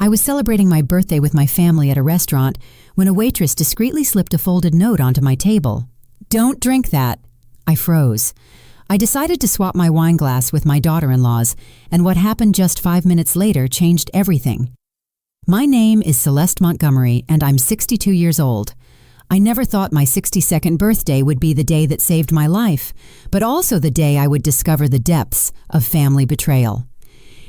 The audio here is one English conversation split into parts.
I was celebrating my birthday with my family at a restaurant when a waitress discreetly slipped a folded note onto my table. "Don't drink that." I froze. I decided to swap my wine glass with my daughter-in-law's, and what happened just 5 minutes later changed everything. My name is Celeste Montgomery, and I'm 62 years old. I never thought my 62nd birthday would be the day that saved my life, but also the day I would discover the depths of family betrayal.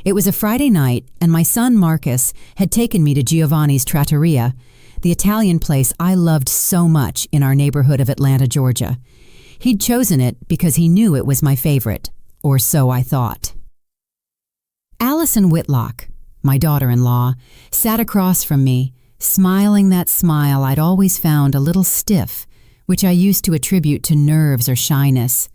It was a Friday night, and my son Marcus had taken me to Giovanni's Trattoria, the Italian place I loved so much in our neighborhood of Atlanta, Georgia. He'd chosen it because he knew it was my favorite, or so I thought. Allison Whitlock, my daughter-in-law, sat across from me, smiling that smile I'd always found a little stiff, which I used to attribute to nerves or shyness.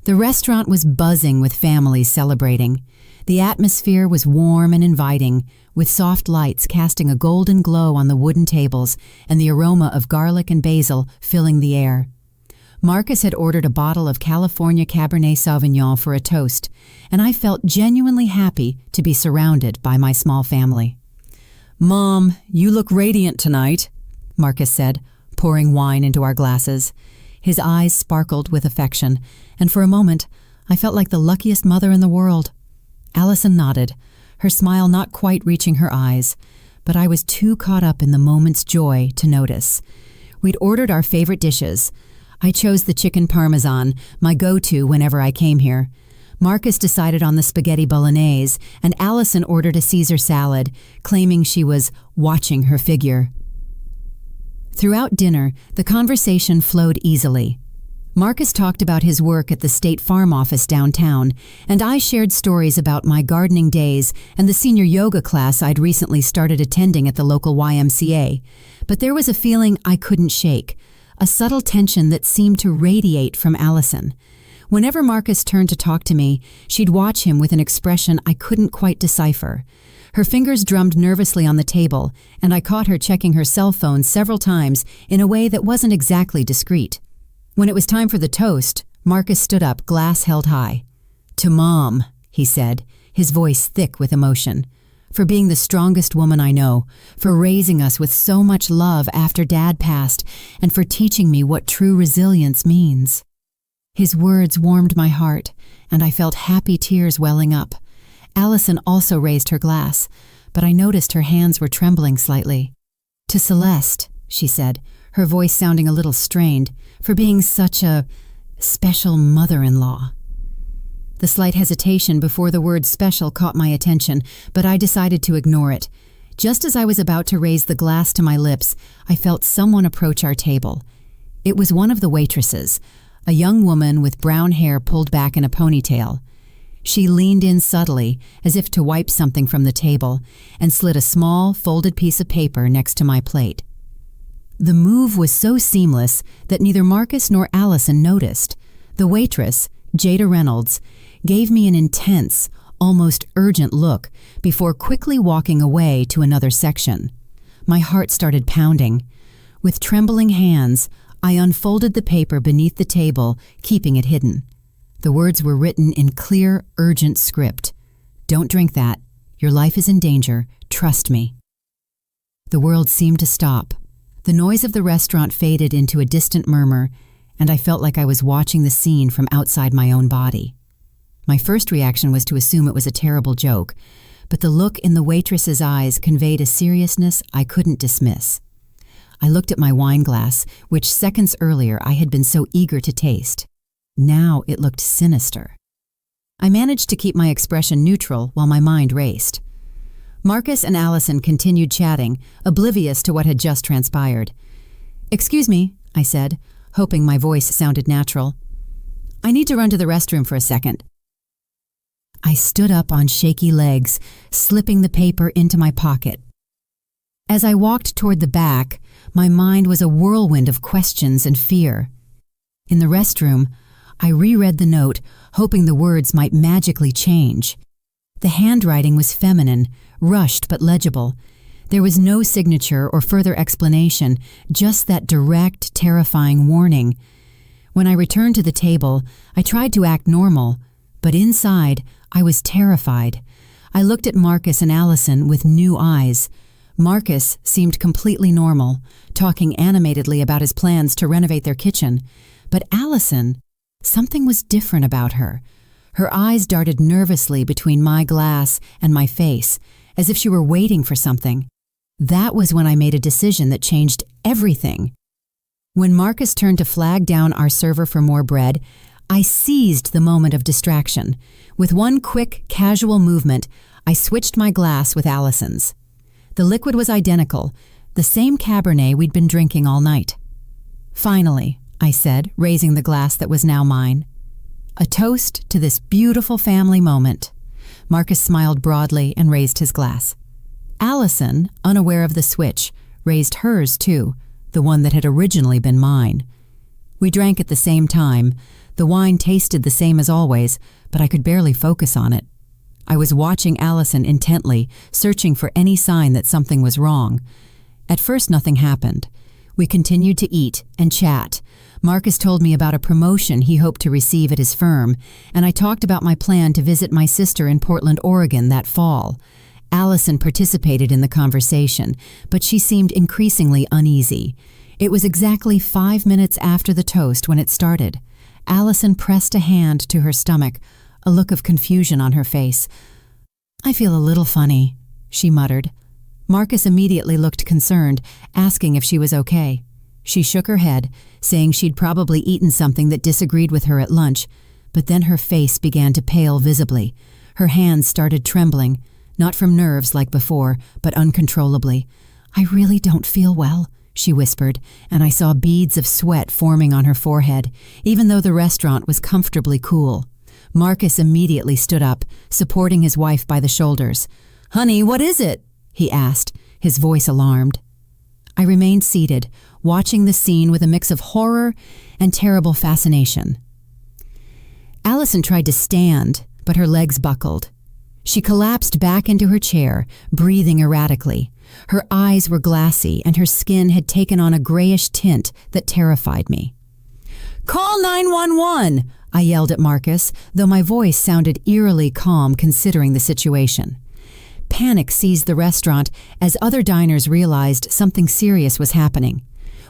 The restaurant was buzzing with families celebrating. The atmosphere was warm and inviting, with soft lights casting a golden glow on the wooden tables and the aroma of garlic and basil filling the air. Marcus had ordered a bottle of California Cabernet Sauvignon for a toast, and I felt genuinely happy to be surrounded by my small family. "Mom, you look radiant tonight," Marcus said, pouring wine into our glasses. His eyes sparkled with affection, and for a moment I felt like the luckiest mother in the world. Allison nodded, her smile not quite reaching her eyes, but I was too caught up in the moment's joy to notice. We'd ordered our favorite dishes. I chose the chicken parmesan, my go-to whenever I came here. Marcus decided on the spaghetti bolognese, and Allison ordered a Caesar salad, claiming she was watching her figure. Throughout dinner, the conversation flowed easily. Marcus talked about his work at the State Farm office downtown, and I shared stories about my gardening days and the senior yoga class I'd recently started attending at the local YMCA. But there was a feeling I couldn't shake, a subtle tension that seemed to radiate from Allison. Whenever Marcus turned to talk to me, she'd watch him with an expression I couldn't quite decipher. Her fingers drummed nervously on the table, and I caught her checking her cell phone several times in a way that wasn't exactly discreet. When it was time for the toast, Marcus stood up, glass held high. "To Mom," he said, his voice thick with emotion, "for being the strongest woman I know, for raising us with so much love after Dad passed, and for teaching me what true resilience means." His words warmed my heart, and I felt happy tears welling up. Allison also raised her glass, but I noticed her hands were trembling slightly. "To Celeste," she said, her voice sounding a little strained, "for being such a special mother-in-law." The slight hesitation before the word special caught my attention, but I decided to ignore it. Just as I was about to raise the glass to my lips, I felt someone approach our table. It was one of the waitresses, a young woman with brown hair pulled back in a ponytail. She leaned in subtly, as if to wipe something from the table, and slid a small, folded piece of paper next to my plate. The move was so seamless that neither Marcus nor Allison noticed. The waitress, Jada Reynolds, gave me an intense, almost urgent look before quickly walking away to another section. My heart started pounding. With trembling hands, I unfolded the paper beneath the table, keeping it hidden. The words were written in clear, urgent script. "Don't drink that. Your life is in danger. Trust me." The world seemed to stop. The noise of the restaurant faded into a distant murmur, and I felt like I was watching the scene from outside my own body. My first reaction was to assume it was a terrible joke, but the look in the waitress's eyes conveyed a seriousness I couldn't dismiss. I looked at my wine glass, which seconds earlier I had been so eager to taste. Now it looked sinister. I managed to keep my expression neutral while my mind raced. Marcus and Allison continued chatting, oblivious to what had just transpired. "Excuse me," I said, hoping my voice sounded natural. "I need to run to the restroom for a second." I stood up on shaky legs, slipping the paper into my pocket. As I walked toward the back, my mind was a whirlwind of questions and fear. In the restroom, I reread the note, hoping the words might magically change. The handwriting was feminine, rushed but legible. There was no signature or further explanation, just that direct, terrifying warning. When I returned to the table, I tried to act normal, but inside, I was terrified. I looked at Marcus and Allison with new eyes. Marcus seemed completely normal, talking animatedly about his plans to renovate their kitchen. But Allison, something was different about her. Her eyes darted nervously between my glass and my face, as if she were waiting for something. That was when I made a decision that changed everything. When Marcus turned to flag down our server for more bread, I seized the moment of distraction. With one quick, casual movement, I switched my glass with Allison's. The liquid was identical, the same Cabernet we'd been drinking all night. "Finally," I said, raising the glass that was now mine. "A toast to this beautiful family moment." Marcus smiled broadly and raised his glass. Allison, unaware of the switch, raised hers too, the one that had originally been mine. We drank at the same time. The wine tasted the same as always, but I could barely focus on it. I was watching Allison intently, searching for any sign that something was wrong. At first, nothing happened. We continued to eat and chat. Marcus told me about a promotion he hoped to receive at his firm, and I talked about my plan to visit my sister in Portland, Oregon that fall. Allison participated in the conversation, but she seemed increasingly uneasy. It was exactly 5 minutes after the toast when it started. Allison pressed a hand to her stomach, a look of confusion on her face. "I feel a little funny," she muttered. Marcus immediately looked concerned, asking if she was okay. She shook her head, saying she'd probably eaten something that disagreed with her at lunch, but then her face began to pale visibly. Her hands started trembling, not from nerves like before, but uncontrollably. "I really don't feel well," she whispered, and I saw beads of sweat forming on her forehead, even though the restaurant was comfortably cool. Marcus immediately stood up, supporting his wife by the shoulders. "Honey, what is it?" he asked, his voice alarmed. I remained seated, watching the scene with a mix of horror and terrible fascination. Allison tried to stand, but her legs buckled. She collapsed back into her chair, breathing erratically. Her eyes were glassy, and her skin had taken on a grayish tint that terrified me. "Call 911!" I yelled at Marcus, though my voice sounded eerily calm considering the situation. Panic seized the restaurant as other diners realized something serious was happening.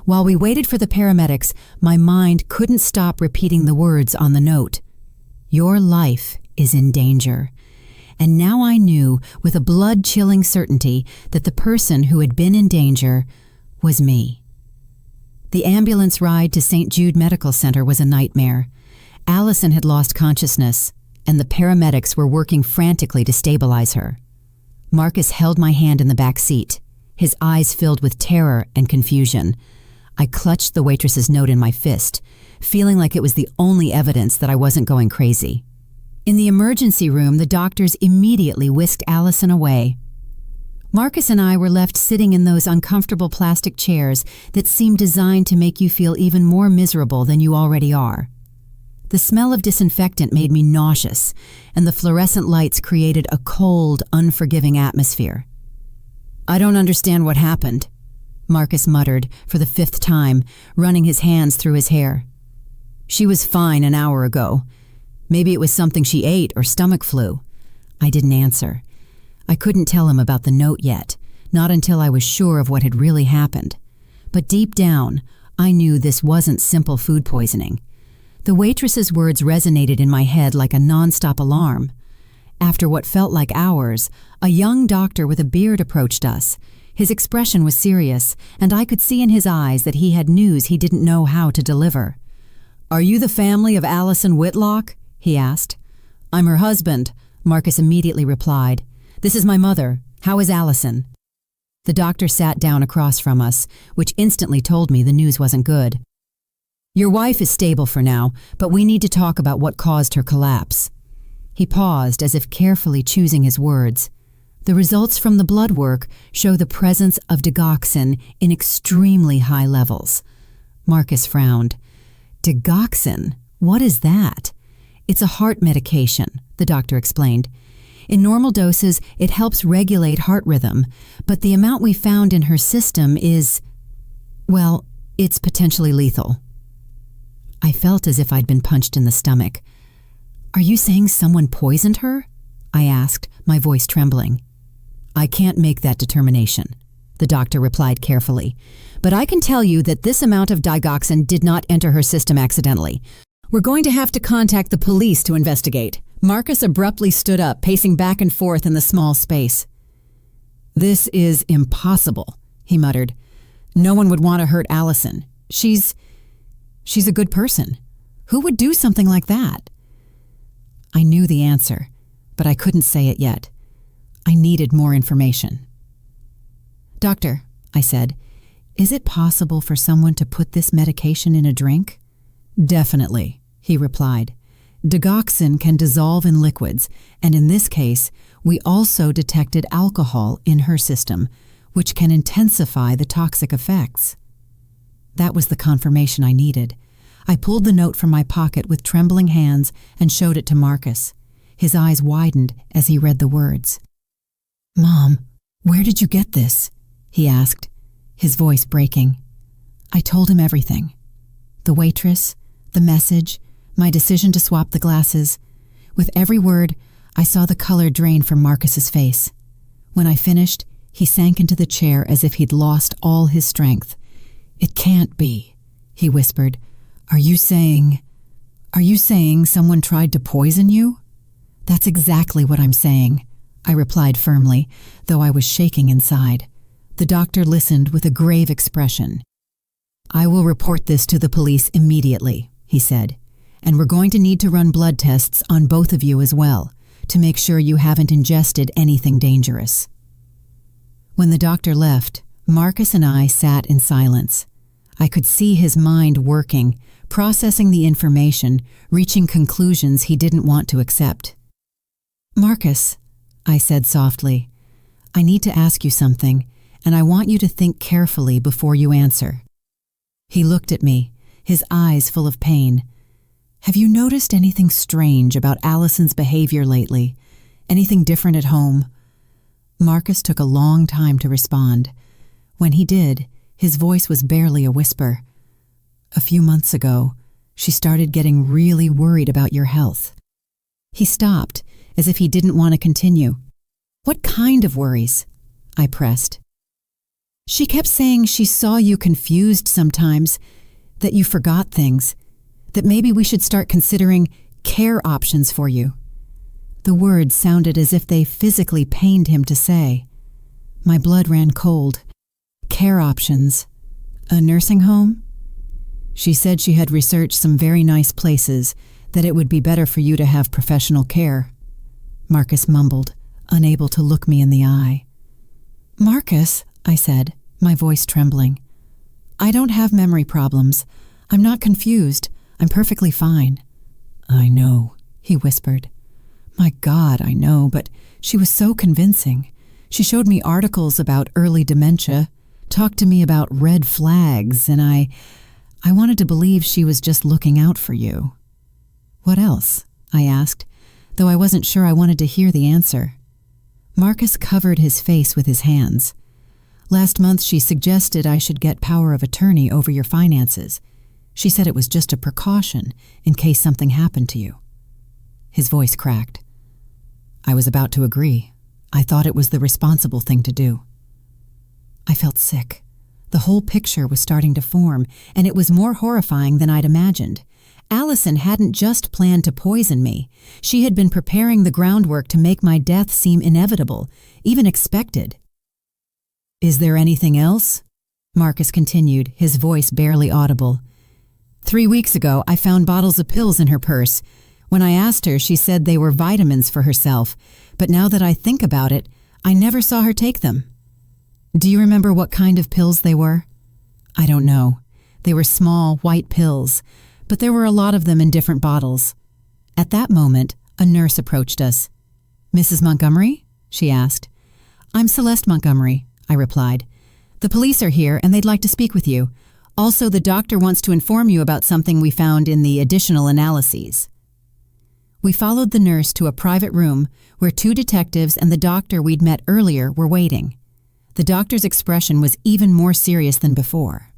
While we waited for the paramedics, my mind couldn't stop repeating the words on the note. "Your life is in danger." And now I knew with a blood-chilling certainty that the person who had been in danger was me. The ambulance ride to St. Jude Medical Center was a nightmare. Allison had lost consciousness, and the paramedics were working frantically to stabilize her. Marcus held my hand in the back seat, his eyes filled with terror and confusion. I clutched the waitress's note in my fist, feeling like it was the only evidence that I wasn't going crazy. In the emergency room, the doctors immediately whisked Allison away. Marcus and I were left sitting in those uncomfortable plastic chairs that seemed designed to make you feel even more miserable than you already are. The smell of disinfectant made me nauseous, and the fluorescent lights created a cold, unforgiving atmosphere. "I don't understand what happened," Marcus muttered for the 5th time, running his hands through his hair. "She was fine an hour ago. Maybe it was something she ate or stomach flu." I didn't answer. I couldn't tell him about the note yet, not until I was sure of what had really happened. But deep down, I knew this wasn't simple food poisoning. The waitress's words resonated in my head like a nonstop alarm. After what felt like hours, a young doctor with a beard approached us. His expression was serious, and I could see in his eyes that he had news he didn't know how to deliver. "Are you the family of Allison Whitlock?" he asked. "I'm her husband," Marcus immediately replied. "This is my mother. How is Allison?" The doctor sat down across from us, which instantly told me the news wasn't good. "Your wife is stable for now, but we need to talk about what caused her collapse." He paused as if carefully choosing his words. "The results from the blood work show the presence of digoxin in extremely high levels." Marcus frowned. "Digoxin? What is that?" "It's a heart medication," the doctor explained. "In normal doses, it helps regulate heart rhythm, but the amount we found in her system is, well, it's potentially lethal." I felt as if I'd been punched in the stomach. "Are you saying someone poisoned her?" I asked, my voice trembling. I can't make that determination, the doctor replied carefully, but I can tell you that this amount of digoxin did not enter her system accidentally. We're going to have to contact the police to investigate. Marcus abruptly stood up, pacing back and forth in the small space. This is impossible, he muttered. No one would want to hurt Allison. She's a good person. Who would do something like that? I knew the answer, but I couldn't say it yet. I needed more information. Doctor, I said, is it possible for someone to put this medication in a drink? Definitely, he replied. Digoxin can dissolve in liquids, and in this case, we also detected alcohol in her system, which can intensify the toxic effects. That was the confirmation I needed. I pulled the note from my pocket with trembling hands and showed it to Marcus. His eyes widened as he read the words. Mom, where did you get this? He asked, his voice breaking. I told him everything. The waitress, the message, my decision to swap the glasses. With every word, I saw the color drain from Marcus's face. When I finished, he sank into the chair as if he'd lost all his strength. It can't be, he whispered. Are you saying someone tried to poison you? That's exactly what I'm saying, I replied firmly, though I was shaking inside. The doctor listened with a grave expression. I will report this to the police immediately, he said, and we're going to need to run blood tests on both of you as well, to make sure you haven't ingested anything dangerous. When the doctor left, Marcus and I sat in silence. I could see his mind working, processing the information, reaching conclusions he didn't want to accept. Marcus, I said softly, I need to ask you something, and I want you to think carefully before you answer. He looked at me, his eyes full of pain. Have you noticed anything strange about Allison's behavior lately? Anything different at home? Marcus took a long time to respond. When he did, his voice was barely a whisper. A few months ago, she started getting really worried about your health. He stopped, as if he didn't want to continue. What kind of worries? I pressed. She kept saying she saw you confused sometimes, that you forgot things, that maybe we should start considering care options for you. The words sounded as if they physically pained him to say. My blood ran cold. Care options. A nursing home? She said she had researched some very nice places, that it would be better for you to have professional care. Marcus mumbled, unable to look me in the eye. Marcus, I said, my voice trembling. I don't have memory problems. I'm not confused. I'm perfectly fine. I know, he whispered. My God, I know, but she was so convincing. She showed me articles about early dementia, talked to me about red flags, and I wanted to believe she was just looking out for you. What else? I asked, though I wasn't sure I wanted to hear the answer. Marcus covered his face with his hands. Last month she suggested I should get power of attorney over your finances. She said it was just a precaution in case something happened to you. His voice cracked. I was about to agree. I thought it was the responsible thing to do. I felt sick. The whole picture was starting to form, and it was more horrifying than I'd imagined. Allison hadn't just planned to poison me. She had been preparing the groundwork to make my death seem inevitable, even expected. Is there anything else? Marcus continued, his voice barely audible. 3 weeks ago, I found bottles of pills in her purse. When I asked her, she said they were vitamins for herself, but now that I think about it, I never saw her take them. Do you remember what kind of pills they were? I don't know. They were small, white pills, but there were a lot of them in different bottles. At that moment, a nurse approached us. Mrs. Montgomery? She asked. I'm Celeste Montgomery, I replied. The police are here and they'd like to speak with you. Also, the doctor wants to inform you about something we found in the additional analyses. We followed the nurse to a private room where 2 detectives and the doctor we'd met earlier were waiting. The doctor's expression was even more serious than before.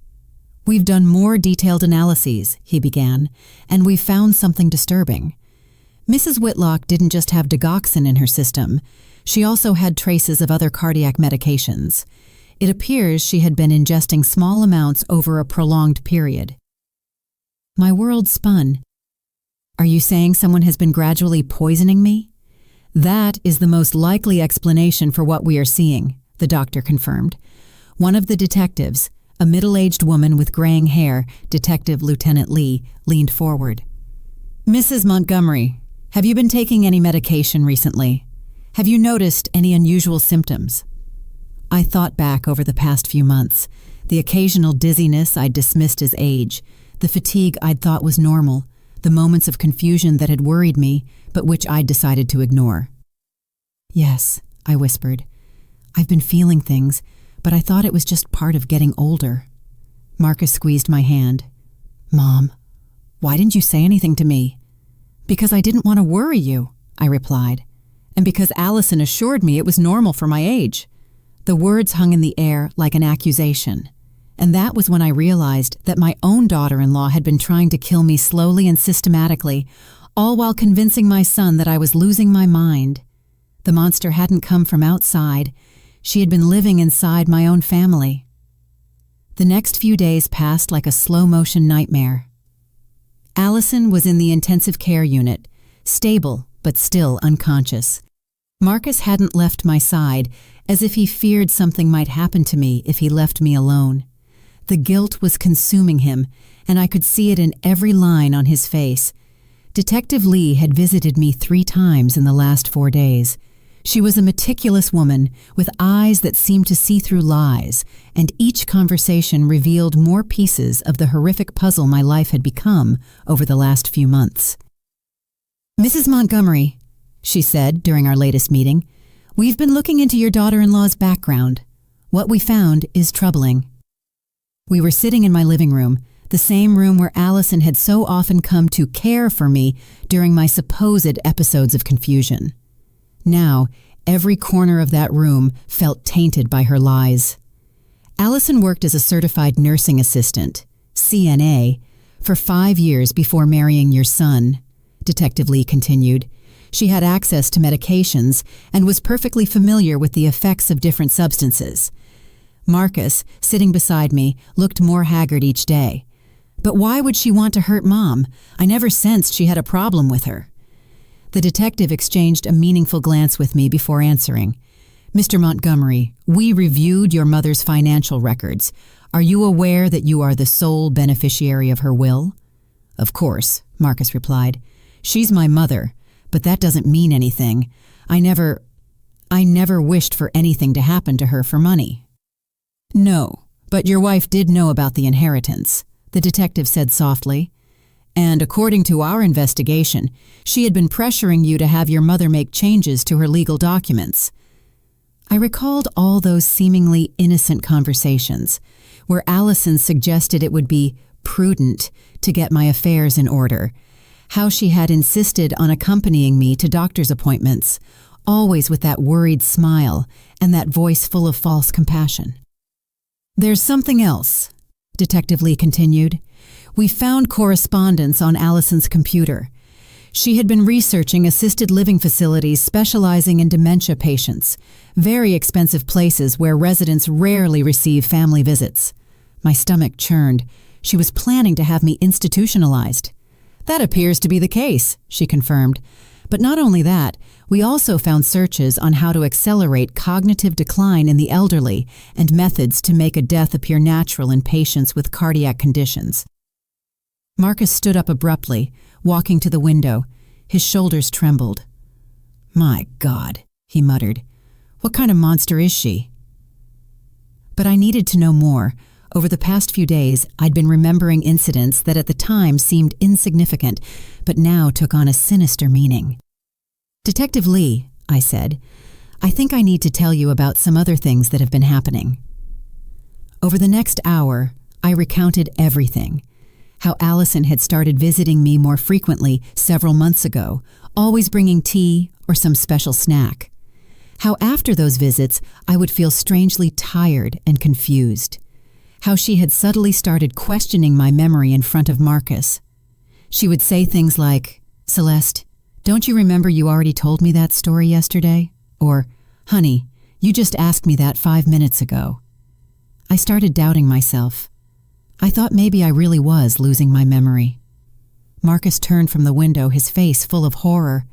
We've done more detailed analyses, he began, and we've found something disturbing. Mrs. Whitlock didn't just have digoxin in her system. She also had traces of other cardiac medications. It appears she had been ingesting small amounts over a prolonged period. My world spun. Are you saying someone has been gradually poisoning me? That is the most likely explanation for what we are seeing, the doctor confirmed. One of the detectives, a middle-aged woman with graying hair, Detective Lieutenant Lee, leaned forward. Mrs. Montgomery, have you been taking any medication recently? Have you noticed any unusual symptoms? I thought back over the past few months. The occasional dizziness I'd dismissed as age, the fatigue I'd thought was normal, the moments of confusion that had worried me, but which I'd decided to ignore. Yes, I whispered. I've been feeling things, but I thought it was just part of getting older. Marcus squeezed my hand. Mom, why didn't you say anything to me? Because I didn't want to worry you, I replied, and because Allison assured me it was normal for my age. The words hung in the air like an accusation, and that was when I realized that my own daughter-in-law had been trying to kill me slowly and systematically, all while convincing my son that I was losing my mind. The monster hadn't come from outside. She had been living inside my own family. The next few days passed like a slow-motion nightmare. Allison was in the intensive care unit, stable but still unconscious. Marcus hadn't left my side, as if he feared something might happen to me if he left me alone. The guilt was consuming him, and I could see it in every line on his face. Detective Lee had visited me 3 times in the last 4 days. She was a meticulous woman with eyes that seemed to see through lies, and each conversation revealed more pieces of the horrific puzzle my life had become over the last few months. Mrs. Montgomery, she said during our latest meeting, we've been looking into your daughter-in-law's background. What we found is troubling. We were sitting in my living room, the same room where Allison had so often come to care for me during my supposed episodes of confusion. Now, every corner of that room felt tainted by her lies. Allison worked as a certified nursing assistant, CNA, for 5 years before marrying your son, Detective Lee continued. She had access to medications and was perfectly familiar with the effects of different substances. Marcus, sitting beside me, looked more haggard each day. But why would she want to hurt Mom? I never sensed she had a problem with her. The detective exchanged a meaningful glance with me before answering. Mr. Montgomery, we reviewed your mother's financial records. Are you aware that you are the sole beneficiary of her will? Of course, Marcus replied. She's my mother, but that doesn't mean anything. I never wished for anything to happen to her for money. No, but your wife did know about the inheritance, the detective said softly. And according to our investigation, she had been pressuring you to have your mother make changes to her legal documents. I recalled all those seemingly innocent conversations, where Allison suggested it would be prudent to get my affairs in order, how she had insisted on accompanying me to doctor's appointments, always with that worried smile and that voice full of false compassion. There's something else, Detective Lee continued. We found correspondence on Allison's computer. She had been researching assisted living facilities specializing in dementia patients, very expensive places where residents rarely receive family visits. My stomach churned. She was planning to have me institutionalized. That appears to be the case, she confirmed. But not only that, we also found searches on how to accelerate cognitive decline in the elderly and methods to make a death appear natural in patients with cardiac conditions. Marcus stood up abruptly, walking to the window. His shoulders trembled. My God, he muttered. What kind of monster is she? But I needed to know more. Over the past few days, I'd been remembering incidents that at the time seemed insignificant, but now took on a sinister meaning. Detective Lee, I said, I think I need to tell you about some other things that have been happening. Over the next hour, I recounted everything. How Allison had started visiting me more frequently several months ago, always bringing tea or some special snack. How after those visits, I would feel strangely tired and confused. How she had subtly started questioning my memory in front of Marcus. She would say things like, Celeste, Don't you remember you already told me that story yesterday? Or, honey, you just asked me that 5 minutes ago. I started doubting myself. I thought maybe I really was losing my memory. Marcus turned from the window, his face full of horror.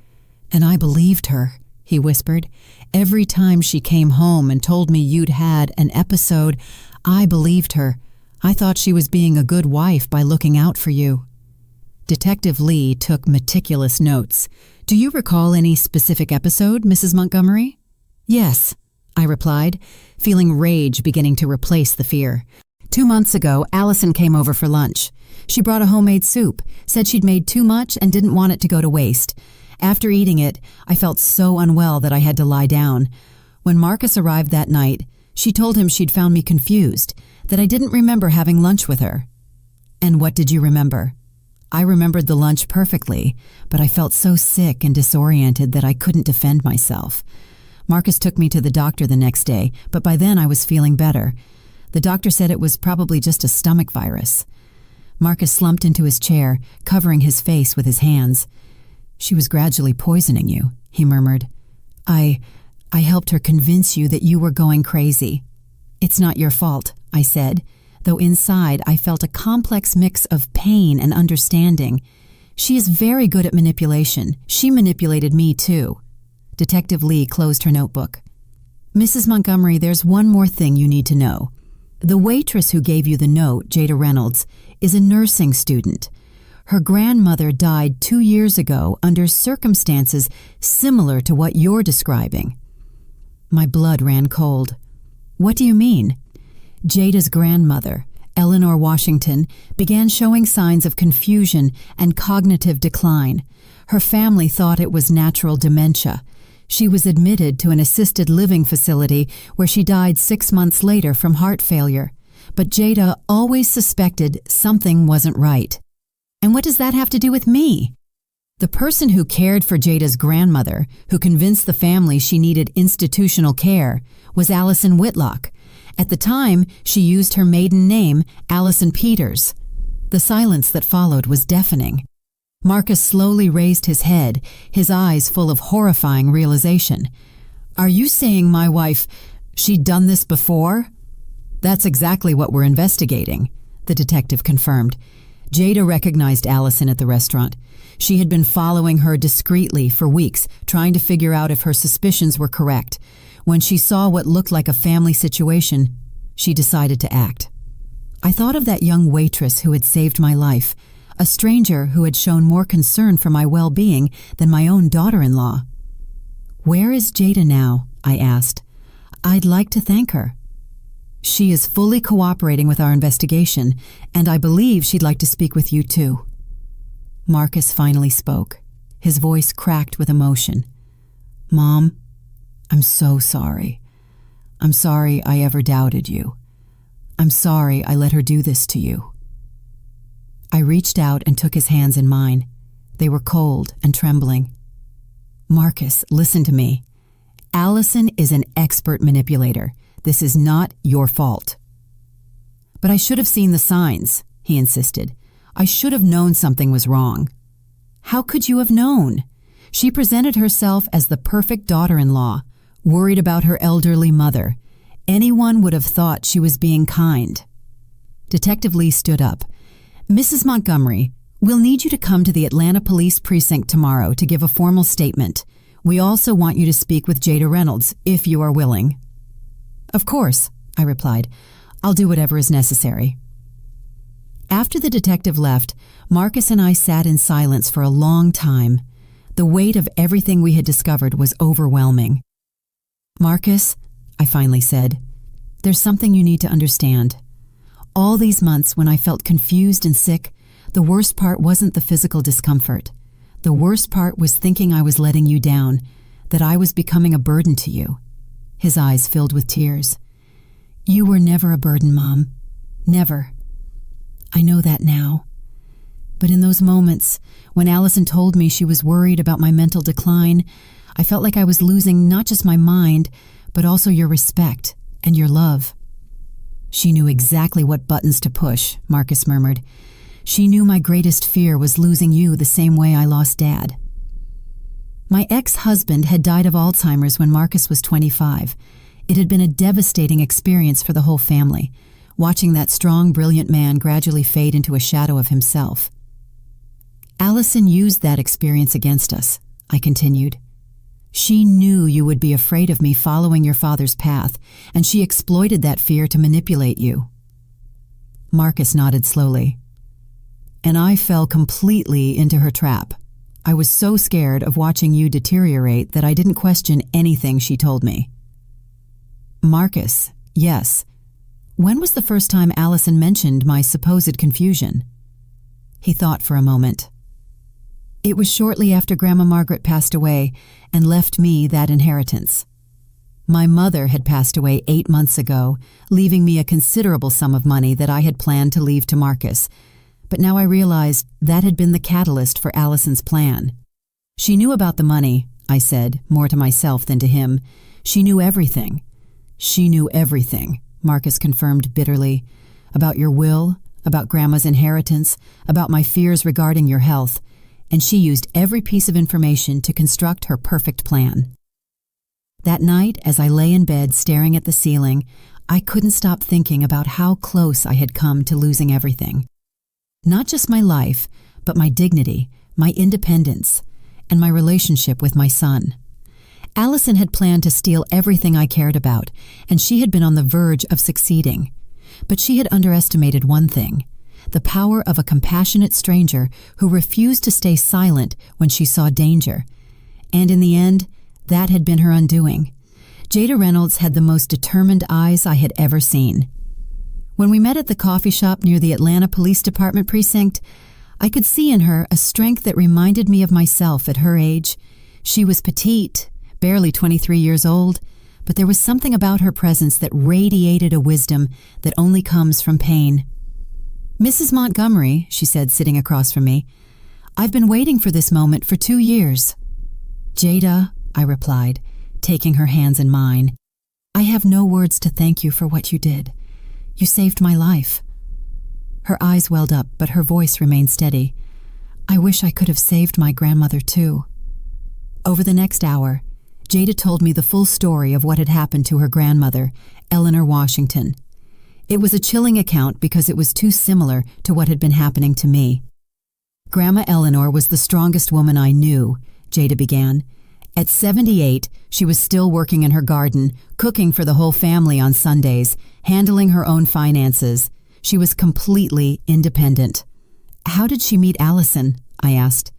And I believed her, he whispered. Every time she came home and told me you'd had an episode, I believed her. I thought she was being a good wife by looking out for you. Detective Lee took meticulous notes. Do you recall any specific episode, Mrs. Montgomery? Yes, I replied, feeling rage beginning to replace the fear. 2 months ago, Allison came over for lunch. She brought a homemade soup, said she'd made too much and didn't want it to go to waste. After eating it, I felt so unwell that I had to lie down. When Marcus arrived that night, she told him she'd found me confused, that I didn't remember having lunch with her. And what did you remember? I remembered the lunch perfectly, but I felt so sick and disoriented that I couldn't defend myself. Marcus took me to the doctor the next day, but by then I was feeling better. The doctor said it was probably just a stomach virus. Marcus slumped into his chair, covering his face with his hands. She was gradually poisoning you, he murmured. I helped her convince you that you were going crazy. It's not your fault, I said, though inside I felt a complex mix of pain and understanding. She is very good at manipulation. She manipulated me too. Detective Lee closed her notebook. Mrs. Montgomery, there's one more thing you need to know. The waitress who gave you the note, Jada Reynolds, is a nursing student. Her grandmother died 2 years ago under circumstances similar to what you're describing. My blood ran cold. What do you mean? Jada's grandmother, Eleanor Washington, began showing signs of confusion and cognitive decline. Her family thought it was natural dementia. She was admitted to an assisted living facility where she died 6 months later from heart failure. But Jada always suspected something wasn't right. And what does that have to do with me? The person who cared for Jada's grandmother, who convinced the family she needed institutional care, was Allison Whitlock. At the time, she used her maiden name, Allison Peters. The silence that followed was deafening. Marcus slowly raised his head, his eyes full of horrifying realization. Are you saying my wife, she'd done this before? That's exactly what we're investigating, the detective confirmed. Jada recognized Allison at the restaurant. She had been following her discreetly for weeks, trying to figure out if her suspicions were correct. When she saw what looked like a family situation, she decided to act. I thought of that young waitress who had saved my life, a stranger who had shown more concern for my well-being than my own daughter-in-law. Where is Jada now? I asked. I'd like to thank her. She is fully cooperating with our investigation, and I believe she'd like to speak with you too. Marcus finally spoke. His voice cracked with emotion. Mom, I'm so sorry. I'm sorry I ever doubted you. I'm sorry I let her do this to you. I reached out and took his hands in mine. They were cold and trembling. Marcus, listen to me. Allison is an expert manipulator. This is not your fault. But I should have seen the signs, he insisted. I should have known something was wrong. How could you have known? She presented herself as the perfect daughter-in-law, worried about her elderly mother. Anyone would have thought she was being kind. Detective Lee stood up. Mrs. Montgomery, we'll need you to come to the Atlanta Police Precinct tomorrow to give a formal statement. We also want you to speak with Jada Reynolds, if you are willing. Of course, I replied. I'll do whatever is necessary. After the detective left, Marcus and I sat in silence for a long time. The weight of everything we had discovered was overwhelming. Marcus, I finally said, there's something you need to understand. All these months when I felt confused and sick, the worst part wasn't the physical discomfort. The worst part was thinking I was letting you down, that I was becoming a burden to you. His eyes filled with tears. You were never a burden, Mom. Never. I know that now. But in those moments, when Allison told me she was worried about my mental decline, I felt like I was losing not just my mind, but also your respect and your love. She knew exactly what buttons to push, Marcus murmured. She knew my greatest fear was losing you the same way I lost Dad. My ex-husband had died of Alzheimer's when Marcus was 25. It had been a devastating experience for the whole family, watching that strong, brilliant man gradually fade into a shadow of himself. Allison used that experience against us, I continued. She knew you would be afraid of me following your father's path, and she exploited that fear to manipulate you. Marcus nodded slowly. And I fell completely into her trap. I was so scared of watching you deteriorate that I didn't question anything she told me. Marcus, yes. When was the first time Allison mentioned my supposed confusion? He thought for a moment. It was shortly after Grandma Margaret passed away and left me that inheritance. My mother had passed away 8 months ago, leaving me a considerable sum of money that I had planned to leave to Marcus, but now I realized that had been the catalyst for Allison's plan. She knew about the money, I said, more to myself than to him. She knew everything. She knew everything, Marcus confirmed bitterly. About your will, about Grandma's inheritance, about my fears regarding your health, and she used every piece of information to construct her perfect plan. That night, as I lay in bed staring at the ceiling, I couldn't stop thinking about how close I had come to losing everything. Not just my life, but my dignity, my independence, and my relationship with my son. Allison had planned to steal everything I cared about, and she had been on the verge of succeeding. But she had underestimated one thing: the power of a compassionate stranger who refused to stay silent when she saw danger. And in the end, that had been her undoing. Jada Reynolds had the most determined eyes I had ever seen. When we met at the coffee shop near the Atlanta Police Department precinct, I could see in her a strength that reminded me of myself at her age. She was petite, barely 23 years old, but there was something about her presence that radiated a wisdom that only comes from pain. "Mrs. Montgomery," she said, sitting across from me, "I've been waiting for this moment for 2 years." "Jada," I replied, taking her hands in mine, "I have no words to thank you for what you did. You saved my life." Her eyes welled up, but her voice remained steady. "I wish I could have saved my grandmother too." Over the next hour, Jada told me the full story of what had happened to her grandmother, Eleanor Washington. It was a chilling account because it was too similar to what had been happening to me. "Grandma Eleanor was the strongest woman I knew," Jada began. "At 78, she was still working in her garden, cooking for the whole family on Sundays, handling her own finances. She was completely independent." "How did she meet Allison?" I asked.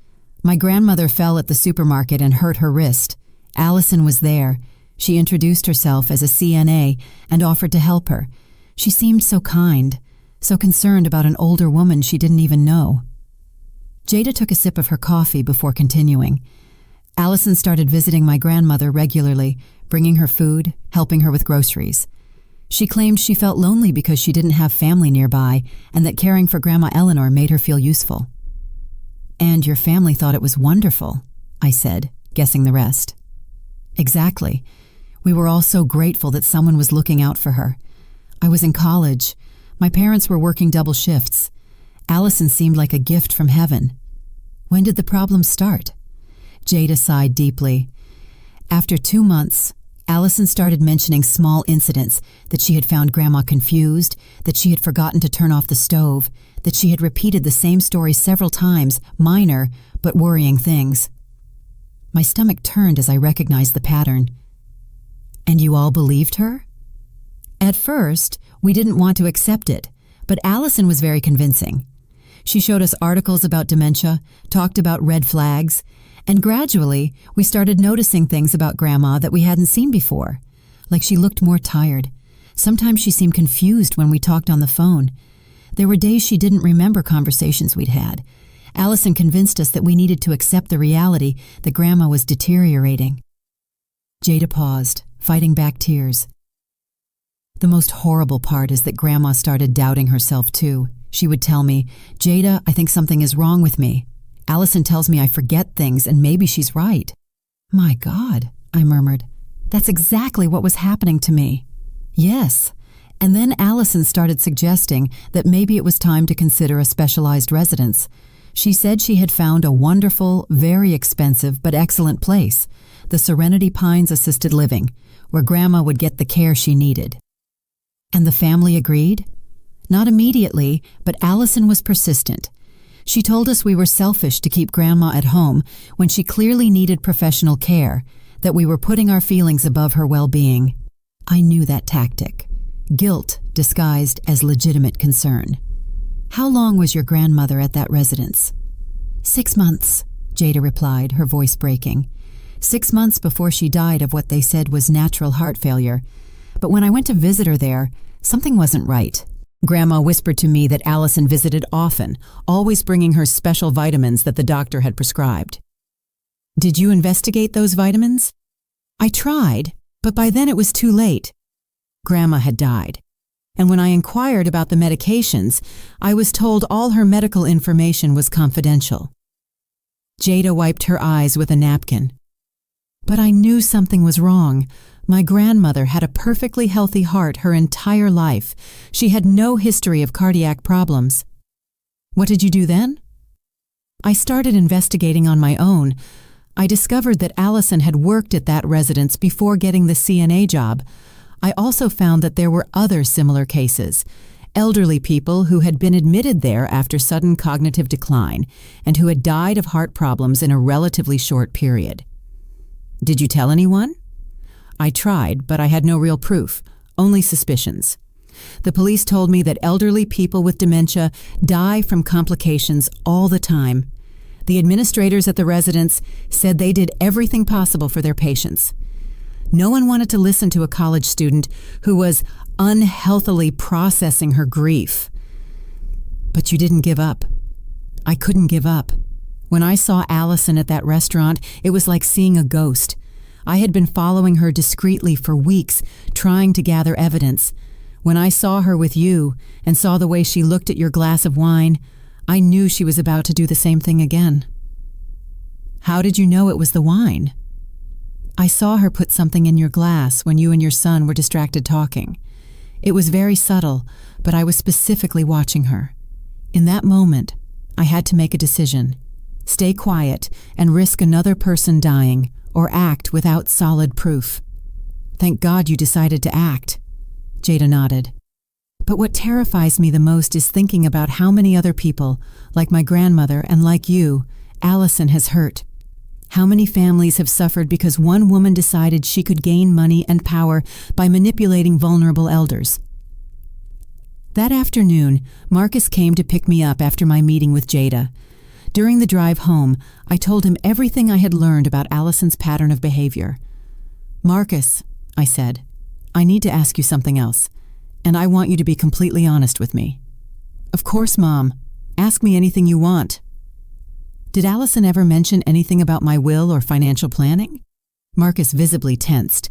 "My grandmother fell at the supermarket and hurt her wrist. Allison was there. She introduced herself as a CNA and offered to help her. She seemed so kind, so concerned about an older woman she didn't even know." Jada took a sip of her coffee before continuing. "Allison started visiting my grandmother regularly, bringing her food, helping her with groceries. She claimed she felt lonely because she didn't have family nearby and that caring for Grandma Eleanor made her feel useful." "And your family thought it was wonderful," I said, guessing the rest. "Exactly. We were all so grateful that someone was looking out for her. I was in college. My parents were working double shifts. Allison seemed like a gift from heaven." "When did the problem start?" Jada sighed deeply. "After 2 months, Allison started mentioning small incidents, that she had found Grandma confused, that she had forgotten to turn off the stove, that she had repeated the same story several times, minor but worrying things." My stomach turned as I recognized the pattern. "And you all believed her?" "At first, we didn't want to accept it, but Allison was very convincing. She showed us articles about dementia, talked about red flags, and gradually we started noticing things about Grandma that we hadn't seen before, like she looked more tired. Sometimes she seemed confused when we talked on the phone. There were days she didn't remember conversations we'd had. Allison convinced us that we needed to accept the reality that Grandma was deteriorating." Jada paused, fighting back tears. "The most horrible part is that Grandma started doubting herself too. She would tell me, 'Jada, I think something is wrong with me. Allison tells me I forget things and maybe she's right.'" "My God," I murmured. "That's exactly what was happening to me." "Yes. And then Allison started suggesting that maybe it was time to consider a specialized residence. She said she had found a wonderful, very expensive, but excellent place, the Serenity Pines Assisted Living, where Grandma would get the care she needed. And the family agreed? Not immediately, but Allison was persistent. She told us we were selfish to keep Grandma at home when she clearly needed professional care, that we were putting our feelings above her well-being. I knew that tactic. Guilt disguised as legitimate concern. How long was your grandmother at that residence? 6 months, Jada replied, her voice breaking. 6 months before she died of what they said was natural heart failure. But when I went to visit her there, something wasn't right. Grandma whispered to me that Allison visited often, always bringing her special vitamins that the doctor had prescribed. Did you investigate those vitamins? I tried, but by then it was too late. Grandma had died. And when I inquired about the medications, I was told all her medical information was confidential. Jada wiped her eyes with a napkin. But I knew something was wrong. My grandmother had a perfectly healthy heart her entire life. She had no history of cardiac problems. What did you do then? I started investigating on my own. I discovered that Allison had worked at that residence before getting the CNA job. I also found that there were other similar cases, elderly people who had been admitted there after sudden cognitive decline and who had died of heart problems in a relatively short period. Did you tell anyone? I tried, but I had no real proof, only suspicions. The police told me that elderly people with dementia die from complications all the time. The administrators at the residence said they did everything possible for their patients. No one wanted to listen to a college student who was unhealthily processing her grief. But you didn't give up. I couldn't give up. When I saw Allison at that restaurant, it was like seeing a ghost. I had been following her discreetly for weeks, trying to gather evidence. When I saw her with you and saw the way she looked at your glass of wine, I knew she was about to do the same thing again. How did you know it was the wine? I saw her put something in your glass when you and your son were distracted talking. It was very subtle, but I was specifically watching her. In that moment, I had to make a decision. Stay quiet and risk another person dying, or act without solid proof. Thank God you decided to act. Jada nodded. But what terrifies me the most is thinking about how many other people, like my grandmother and like you, Allison has hurt. How many families have suffered because one woman decided she could gain money and power by manipulating vulnerable elders? That afternoon, Marcus came to pick me up after my meeting with Jada. During the drive home, I told him everything I had learned about Allison's pattern of behavior. Marcus, I said, I need to ask you something else, and I want you to be completely honest with me. Of course, Mom. Ask me anything you want. Did Allison ever mention anything about my will or financial planning? Marcus visibly tensed.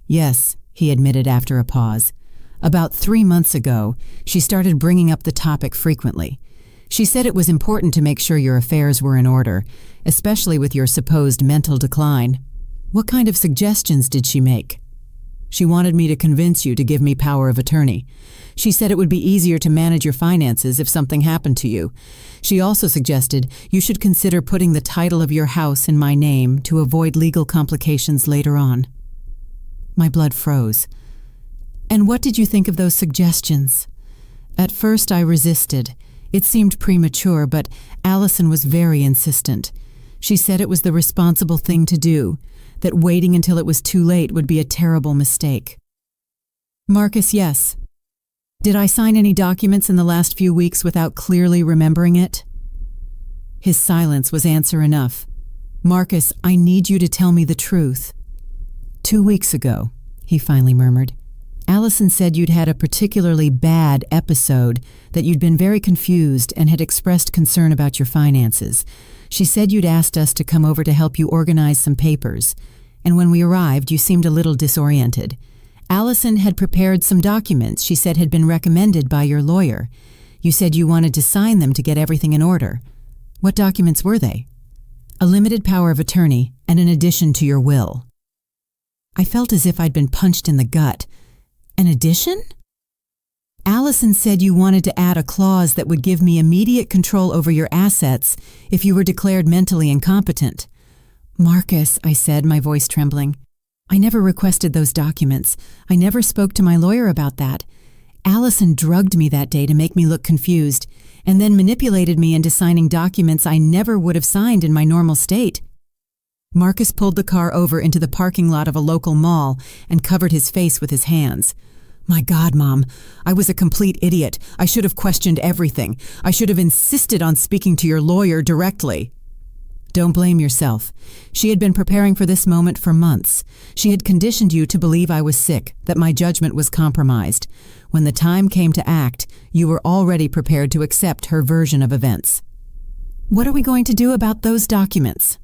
Yes, he admitted after a pause. About 3 months ago, she started bringing up the topic frequently. She said it was important to make sure your affairs were in order, especially with your supposed mental decline. What kind of suggestions did she make? She wanted me to convince you to give me power of attorney. She said it would be easier to manage your finances if something happened to you. She also suggested you should consider putting the title of your house in my name to avoid legal complications later on. My blood froze. And what did you think of those suggestions? At first I resisted. It seemed premature, but Allison was very insistent. She said it was the responsible thing to do, that waiting until it was too late would be a terrible mistake. Marcus, yes. Did I sign any documents in the last few weeks without clearly remembering it? His silence was answer enough. Marcus, I need you to tell me the truth. 2 weeks ago, he finally murmured, Allison said you'd had a particularly bad episode, that you'd been very confused and had expressed concern about your finances. She said you'd asked us to come over to help you organize some papers, and when we arrived, you seemed a little disoriented. Allison had prepared some documents she said had been recommended by your lawyer. You said you wanted to sign them to get everything in order. What documents were they? A limited power of attorney and an addition to your will. I felt as if I'd been punched in the gut. An addition? Allison Allison said you wanted to add a clause that would give me immediate control over your assets if you were declared mentally incompetent. Marcus, I said, my voice trembling. I never requested those documents. I never spoke to my lawyer about that. Allison drugged me that day to make me look confused, and then manipulated me into signing documents I never would have signed in my normal state. Marcus pulled the car over into the parking lot of a local mall and covered his face with his hands. My God, Mom, I was a complete idiot. I should have questioned everything. I should have insisted on speaking to your lawyer directly. Don't blame yourself. She had been preparing for this moment for months. She had conditioned you to believe I was sick, that my judgment was compromised. When the time came to act, you were already prepared to accept her version of events. What are we going to do about those documents?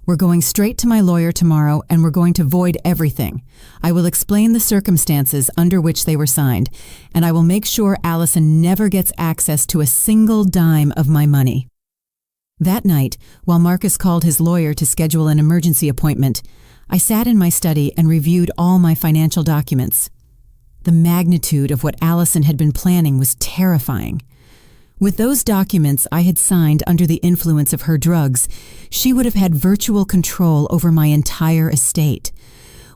We're going straight to my lawyer tomorrow, and we're going to void everything. I will explain the circumstances under which they were signed, and I will make sure Allison never gets access to a single dime of my money. That night, while Marcus called his lawyer to schedule an emergency appointment, I sat in my study and reviewed all my financial documents. The magnitude of what Allison had been planning was terrifying. With those documents I had signed under the influence of her drugs, she would have had virtual control over my entire estate.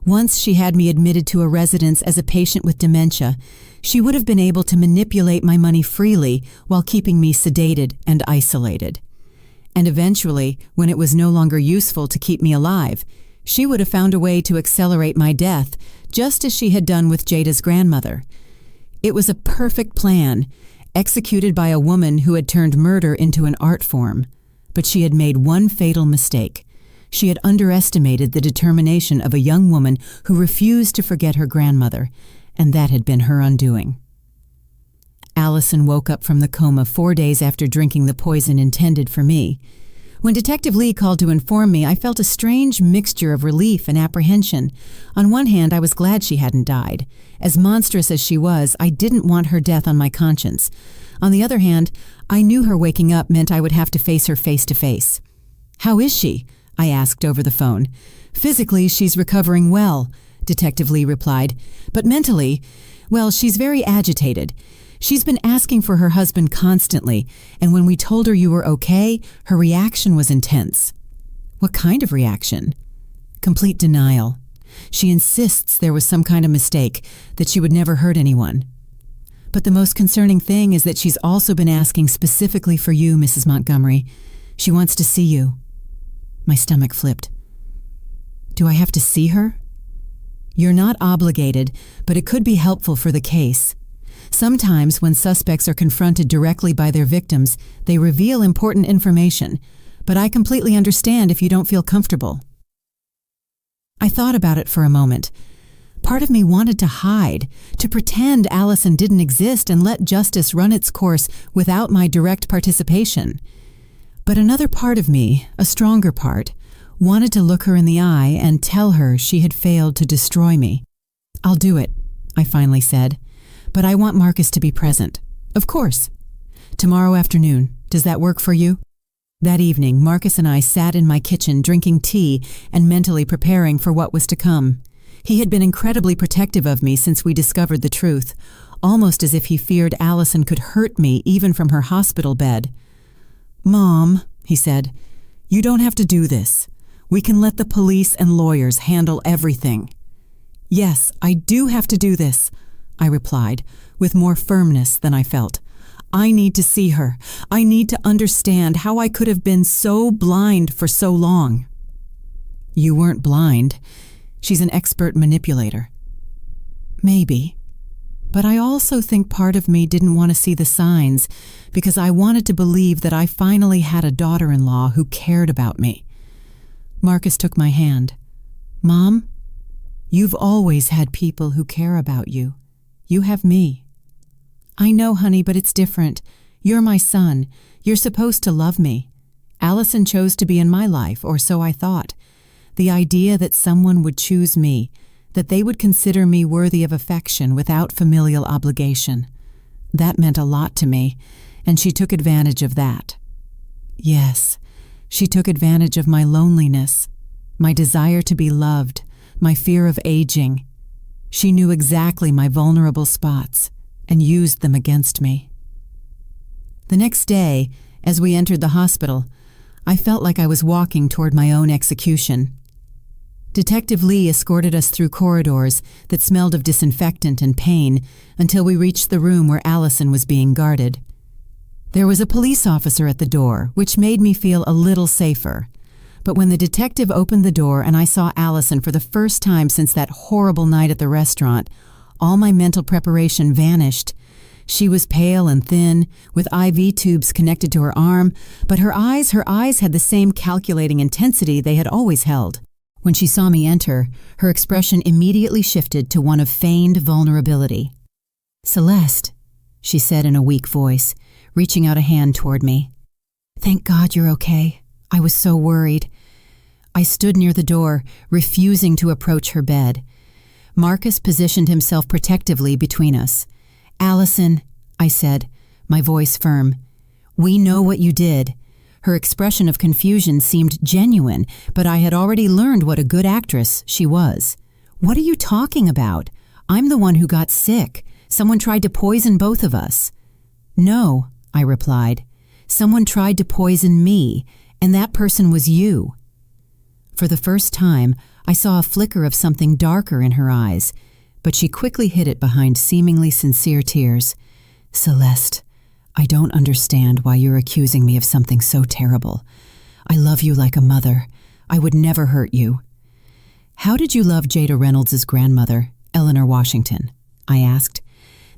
Once she had me admitted to a residence as a patient with dementia, she would have been able to manipulate my money freely while keeping me sedated and isolated. And eventually, when it was no longer useful to keep me alive, she would have found a way to accelerate my death, just as she had done with Jada's grandmother. It was a perfect plan, executed by a woman who had turned murder into an art form. But she had made one fatal mistake. She had underestimated the determination of a young woman who refused to forget her grandmother, and that had been her undoing. Allison woke up from the coma 4 days after drinking the poison intended for me. When Detective Lee called to inform me, I felt a strange mixture of relief and apprehension. On one hand, I was glad she hadn't died. As monstrous as she was, I didn't want her death on my conscience. On the other hand, I knew her waking up meant I would have to face her face to face. "How is she?" I asked over the phone. "Physically, she's recovering well," Detective Lee replied. "But mentally, well, she's very agitated. She's been asking for her husband constantly, and when we told her you were okay, her reaction was intense." "What kind of reaction?" "Complete denial. She insists there was some kind of mistake, that she would never hurt anyone. But the most concerning thing is that she's also been asking specifically for you, Mrs. Montgomery. She wants to see you." My stomach flipped. "Do I have to see her?" "You're not obligated, but it could be helpful for the case. Sometimes when suspects are confronted directly by their victims, they reveal important information, but I completely understand if you don't feel comfortable." I thought about it for a moment. Part of me wanted to hide, to pretend Allison didn't exist and let justice run its course without my direct participation. But another part of me, a stronger part, wanted to look her in the eye and tell her she had failed to destroy me. "I'll do it," I finally said. "But I want Marcus to be present." "Of course. Tomorrow afternoon. Does that work for you?" That evening, Marcus and I sat in my kitchen drinking tea and mentally preparing for what was to come. He had been incredibly protective of me since we discovered the truth, almost as if he feared Allison could hurt me even from her hospital bed. "Mom," he said, "you don't have to do this. We can let the police and lawyers handle everything." "Yes, I do have to do this," I replied, with more firmness than I felt. "I need to see her. I need to understand how I could have been so blind for so long." "You weren't blind. She's an expert manipulator." "Maybe. But I also think part of me didn't want to see the signs because I wanted to believe that I finally had a daughter-in-law who cared about me." Marcus took my hand. "Mom, you've always had people who care about you. You have me." "I know, honey, but it's different. You're my son. You're supposed to love me. Allison chose to be in my life, or so I thought. The idea that someone would choose me, that they would consider me worthy of affection without familial obligation, that meant a lot to me, and she took advantage of that. Yes, she took advantage of my loneliness, my desire to be loved, my fear of aging. She knew exactly my vulnerable spots. and used them against me. The next day, as we entered the hospital, I felt like I was walking toward my own execution. Detective Lee escorted us through corridors that smelled of disinfectant and pain until we reached the room where Allison was being guarded. There was a police officer at the door, which made me feel a little safer. But when the detective opened the door and I saw Allison for the first time since that horrible night at the restaurant, all my mental preparation vanished. She was pale and thin, with IV tubes connected to her arm, but her eyes had the same calculating intensity they had always held. When she saw me enter, her expression immediately shifted to one of feigned vulnerability. "Celeste," she said in a weak voice, reaching out a hand toward me. "Thank God you're okay. I was so worried." I stood near the door, refusing to approach her bed. Marcus positioned himself protectively between us. "Allison," I said, my voice firm, "we know what you did." Her expression of confusion seemed genuine, but I had already learned what a good actress she was. "What are you talking about? I'm the one who got sick. Someone tried to poison both of us." "No," I replied. "Someone tried to poison me, and that person was you." For the first time, I saw a flicker of something darker in her eyes, but she quickly hid it behind seemingly sincere tears. "Celeste, I don't understand why you're accusing me of something so terrible. I love you like a mother. I would never hurt you." "How did you love Jada Reynolds' grandmother, Eleanor Washington?" I asked.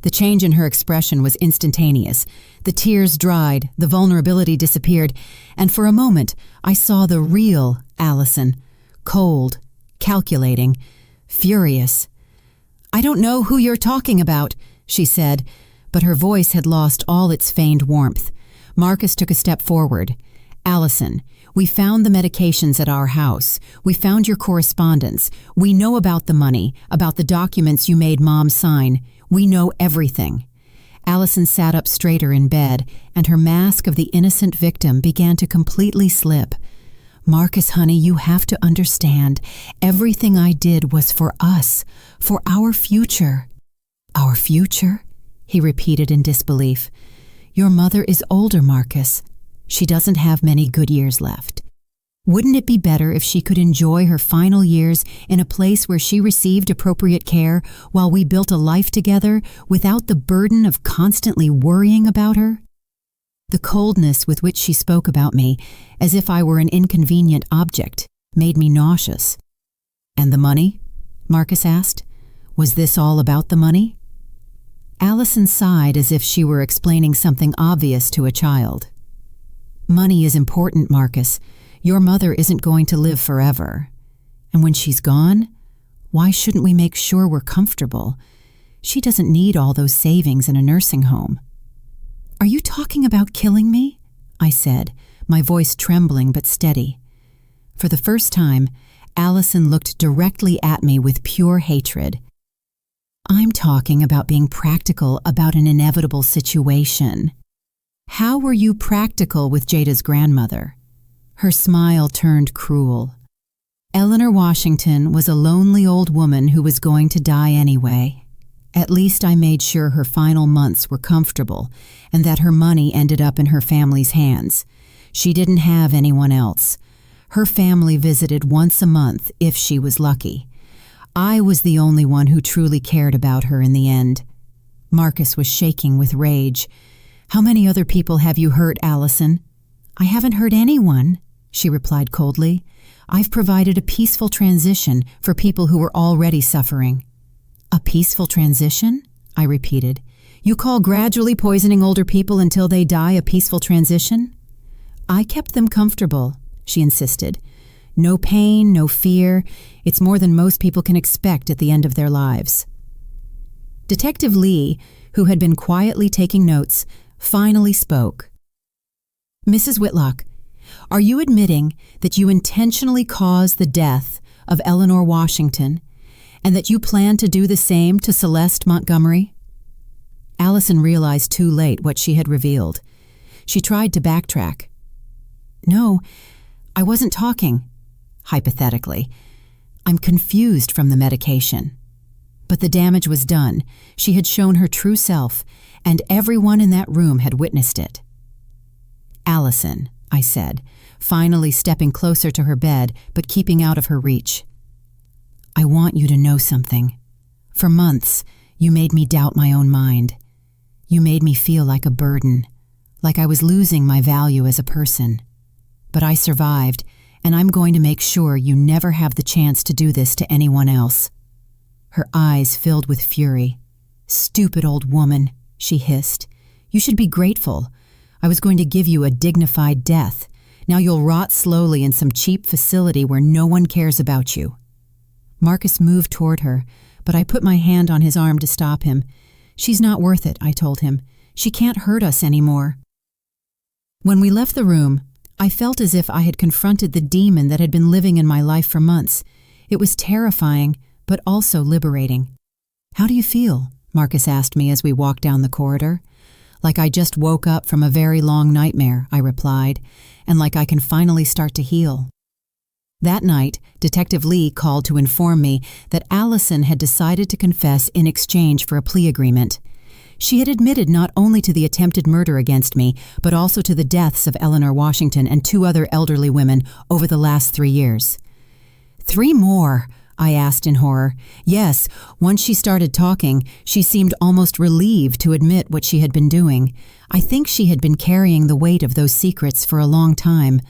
The change in her expression was instantaneous. The tears dried, the vulnerability disappeared, and for a moment I saw the real Allison, cold, calculating, furious. "I don't know who you're talking about," she said, but her voice had lost all its feigned warmth. Marcus took a step forward. "Allison, we found the medications at our house. We found your correspondence. We know about the money, about the documents you made Mom sign. We know everything." Allison sat up straighter in bed, and her mask of the innocent victim began to completely slip. "Marcus, honey, you have to understand. Everything I did was for us, for our future." "Our future?" he repeated in disbelief. "Your mother is older, Marcus. She doesn't have many good years left. Wouldn't it be better if she could enjoy her final years in a place where she received appropriate care while we built a life together without the burden of constantly worrying about her?" The coldness with which she spoke about me, as if I were an inconvenient object, made me nauseous. "And the money?" Marcus asked. "Was this all about the money?" Allison sighed as if she were explaining something obvious to a child. "Money is important, Marcus. Your mother isn't going to live forever. And when she's gone, why shouldn't we make sure we're comfortable? She doesn't need all those savings in a nursing home." "Are you talking about killing me?" I said, my voice trembling but steady. For the first time, Allison looked directly at me with pure hatred. "I'm talking about being practical about an inevitable situation." "How were you practical with Jada's grandmother?" Her smile turned cruel. "Eleanor Washington was a lonely old woman who was going to die anyway. At least I made sure her final months were comfortable and that her money ended up in her family's hands. She didn't have anyone else. Her family visited once a month if she was lucky. I was the only one who truly cared about her in the end." Marcus was shaking with rage. "How many other people have you hurt, Allison?" "I haven't hurt anyone," she replied coldly. "I've provided a peaceful transition for people who were already suffering." "A peaceful transition?" I repeated. "You call gradually poisoning older people until they die a peaceful transition?" "I kept them comfortable," she insisted. "No pain, no fear. It's more than most people can expect at the end of their lives." Detective Lee, who had been quietly taking notes, finally spoke. "Mrs. Whitlock, are you admitting that you intentionally caused the death of Eleanor Washington and that you plan to do the same to Celeste Montgomery?" Allison realized too late what she had revealed. She tried to backtrack. "No, I wasn't talking. Hypothetically. I'm confused from the medication. But the damage was done. She had shown her true self, and everyone in that room had witnessed it. "Allison," I said, finally stepping closer to her bed but keeping out of her reach. "I want you to know something. For months, you made me doubt my own mind. You made me feel like a burden, like I was losing my value as a person. But I survived, and I'm going to make sure you never have the chance to do this to anyone else." Her eyes filled with fury. "Stupid old woman," she hissed. "You should be grateful. I was going to give you a dignified death. Now you'll rot slowly in some cheap facility where no one cares about you." Marcus moved toward her, but I put my hand on his arm to stop him. "She's not worth it," I told him. "She can't hurt us anymore." When we left the room, I felt as if I had confronted the demon that had been living in my life for months. It was terrifying, but also liberating. "How do you feel?" Marcus asked me as we walked down the corridor. "Like I just woke up from a very long nightmare," I replied, "and like I can finally start to heal." That night, Detective Lee called to inform me that Allison had decided to confess in exchange for a plea agreement. She had admitted not only to the attempted murder against me, but also to the deaths of Eleanor Washington and 2 other elderly women over the last 3 years. 3 more? I asked in horror. Yes, once she started talking, she seemed almost relieved to admit what she had been doing. I think she had been carrying the weight of those secrets for a long time.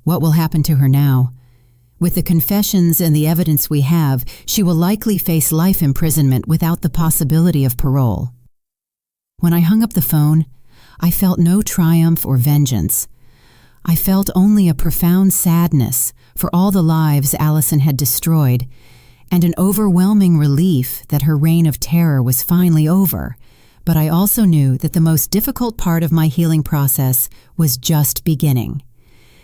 What will happen to her now? With the confessions and the evidence we have, she will likely face life imprisonment without the possibility of parole. When I hung up the phone, I felt no triumph or vengeance. I felt only a profound sadness for all the lives Allison had destroyed, and an overwhelming relief that her reign of terror was finally over. But I also knew that the most difficult part of my healing process was just beginning.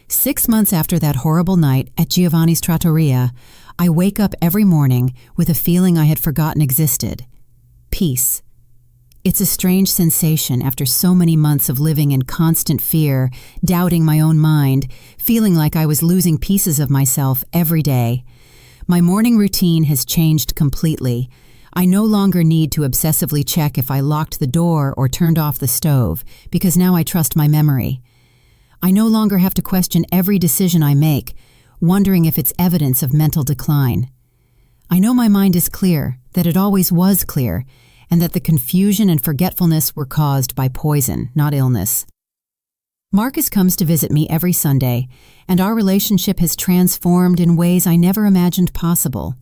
6 months after that horrible night at Giovanni's Trattoria, I wake up every morning with a feeling I had forgotten existed. Peace. It's a strange sensation after so many months of living in constant fear, doubting my own mind, feeling like I was losing pieces of myself every day. My morning routine has changed completely. I no longer need to obsessively check if I locked the door or turned off the stove, because now I trust my memory. I no longer have to question every decision I make, wondering if it's evidence of mental decline. I know my mind is clear, that it always was clear, and that the confusion and forgetfulness were caused by poison, not illness. Marcus comes to visit me every Sunday, and our relationship has transformed in ways I never imagined possible.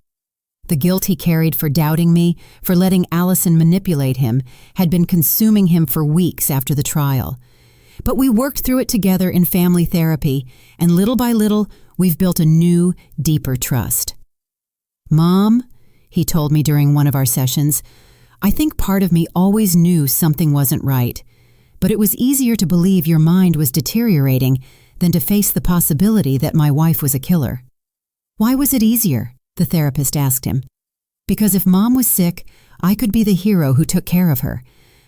The guilt he carried for doubting me, for letting Allison manipulate him, had been consuming him for weeks after the trial. But we worked through it together in family therapy, and little by little, we've built a new, deeper trust. "Mom," he told me during one of our sessions, "I think part of me always knew something wasn't right, but it was easier to believe your mind was deteriorating than to face the possibility that my wife was a killer." "Why was it easier?" the therapist asked him. "Because if Mom was sick, I could be the hero who took care of her.